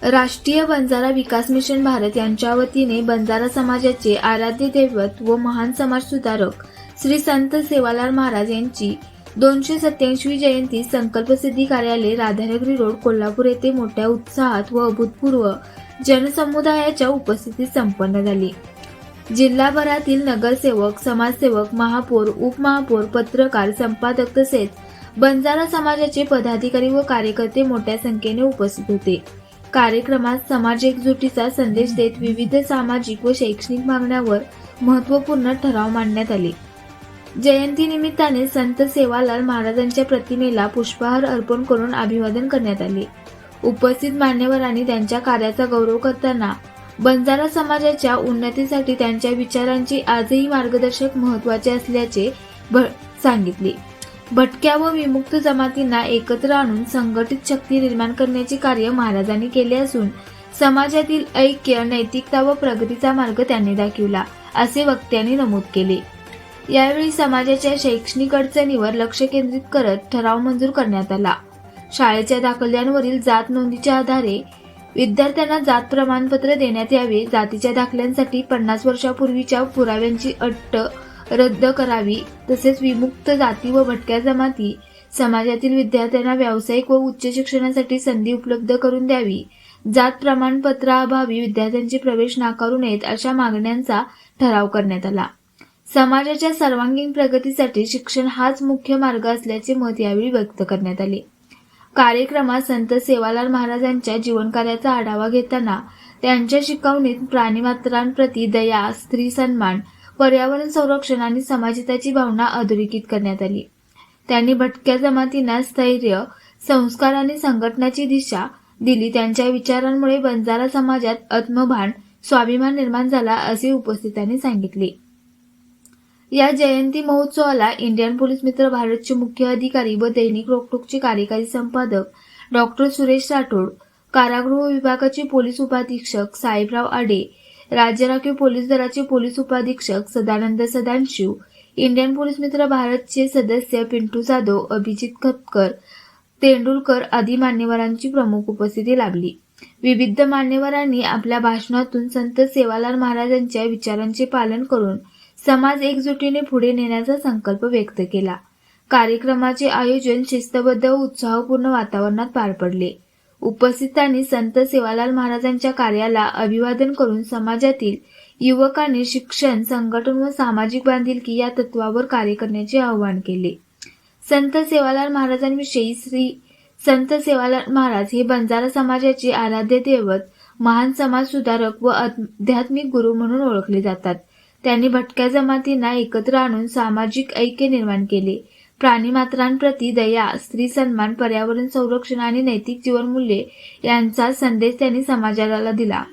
राष्ट्रीय बंजारा विकास मिशन भारत यांच्या वतीने बंजारा समाजाचे आराध्य दैवत व महान समाजसुधारक श्री संत सेवालाल महाराज यांची 287वी जयंती संकल्पसिद्धी कार्यालय राधानगरी रोड कोल्हापूर येथे मोठ्या उत्साहात व अभूतपूर्व जनसमुदायाच्या उपस्थितीत संपन्न झाली। जिल्हाभरातील नगरसेवक, समाजसेवक, महापौर, उपमहापौर, पत्रकार, संपादक तसेच बंजारा समाजाचे पदाधिकारी व कार्यकर्ते मोठ्या संख्येने उपस्थित होते। कार्यक्रमात समाज एकजुटीचा संदेश देत विविध सामाजिक व शैक्षणिक मागण्यांवर महत्त्वपूर्ण ठराव मांडण्यात आले। जयंती निमित्ताने संत सेवालाल महाराजांच्या प्रतिमेला पुष्पहार अर्पण करून अभिवादन करण्यात आले। उपस्थित मान्यवरांनी त्यांच्या कार्याचा गौरव करताना बंजारा समाजाच्या उन्नतीसाठी त्यांच्या विचारांची आजही मार्गदर्शक महत्त्वाचे असल्याचे सांगितले। भटक्या व विमुक्त जमातींना एकत्र आणून संघटित शक्ती निर्माण करण्याचे कार्य महाराजांनी केले असून समाजातील ऐक्य, नैतिकता व प्रगतीचा मार्ग त्यांनी दाखविला, असे वक्त्यांनी नमूद केले। यावेळी समाजाच्या शैक्षणिक अडचणीवर लक्ष केंद्रित करत ठराव मंजूर करण्यात आला। शाळेच्या दाखल्यांवरील जात नोंदीच्या आधारे विद्यार्थ्यांना जात प्रमाणपत्र देण्यात यावे, जातीच्या दाखल्यांसाठी 50 वर्षापूर्वीच्या पुराव्यांची अट रद्द करावी, तसेच विमुक्त जाती व भटक्या जमाती समाजातील विद्यार्थ्यांना व्यावसायिक व उच्च शिक्षणासाठी संधी उपलब्ध करून द्यावी, जात प्रमाणपत्राअभावी विद्यार्थ्यांचे प्रवेश नाकारू नयेत अशा मागण्यांचा ठराव करण्यात आला। समाजाच्या सर्वांगीण प्रगतीसाठी शिक्षण हाच मुख्य मार्ग असल्याचे मत यावेळी व्यक्त करण्यात आले। कार्यक्रमात संत सेवालाल महाराजांच्या जीवनकार्याचा आढावा घेताना त्यांच्या शिकवणीत प्राणीमात्रांप्रती दया, स्त्री सन्मान, पर्यावरण संरक्षण आणि समाजहिताची भावना अधोरेखित करण्यात आली। त्यांनी भटक्या जमातींना स्थैर्य, संस्कार आणि संघटनाची दिशा दिली। त्यांच्या विचारांमुळे बंजारा समाजात आत्मभान, स्वाभिमान निर्माण झाला, असे उपस्थितांनी सांगितले। या जयंती महोत्सवाला इंडियन पोलीस मित्र भारतचे मुख्य अधिकारी व दैनिक रोकटोकचे कार्यकारी संपादक डॉ. सुरेश राठोड, कारागृह विभागाचे पोलीस उपाधीक्षक साहेबराव आडे, राज्य राखीव पोलीस दलाचे पोलीस उपाधीक्षक सदानंद सदाशिव, इंडियन पोलीस मित्र भारतचे सदस्य पिंटू जाधव, अभिजित खतकर, तेंडुलकर आदी मान्यवरांची प्रमुख उपस्थिती लाभली। विविध मान्यवरांनी आपल्या भाषणातून संत सेवालाल महाराजांच्या विचारांचे पालन करून समाज एकजुटीने पुढे नेण्याचा संकल्प व्यक्त केला। कार्यक्रमाचे आयोजन शिस्तबद्ध व उत्साहपूर्ण वातावरणात पार पडले। उपस्थितांनी संत सेवालाल महाराजांच्या कार्याला अभिवादन करून समाजातील युवकांनी शिक्षण, संघटन व सामाजिक बांधिलकी या तत्वावर कार्य करण्याचे आवाहन केले। संत सेवालाल महाराजांविषयी श्री संत सेवालाल महाराज हे बंजारा समाजाचे आराध्य दैवत, महान समाज सुधारक व आध्यात्मिक गुरु म्हणून ओळखले जातात। त्यांनी भटक्या जमातींना एकत्र आणून सामाजिक ऐक्य निर्माण केले। प्राणीमात्रांप्रती दया, स्त्री सन्मान, पर्यावरण संरक्षण आणि नैतिक जीवनमूल्ये यांचा संदेश त्यांनी समाजाला दिला।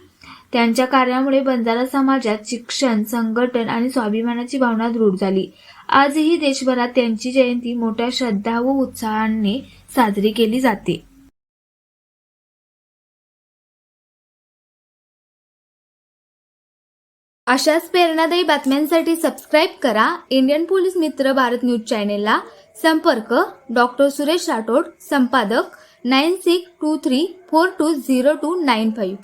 त्यांच्या कार्यामुळे बंजारा समाजात शिक्षण, संघटन आणि स्वाभिमानाची भावना दृढ झाली। आजही देशभरात त्यांची जयंती मोठ्या श्रद्धा व उत्साहाने साजरी केली जाते। अशाच प्रेरणादायी बातम्यांसाठी सबस्क्राईब करा इंडियन पोलीस मित्र भारत न्यूज चॅनेलला। संपर्क डॉ. सुरेश राठोड, संपादक 9623420295।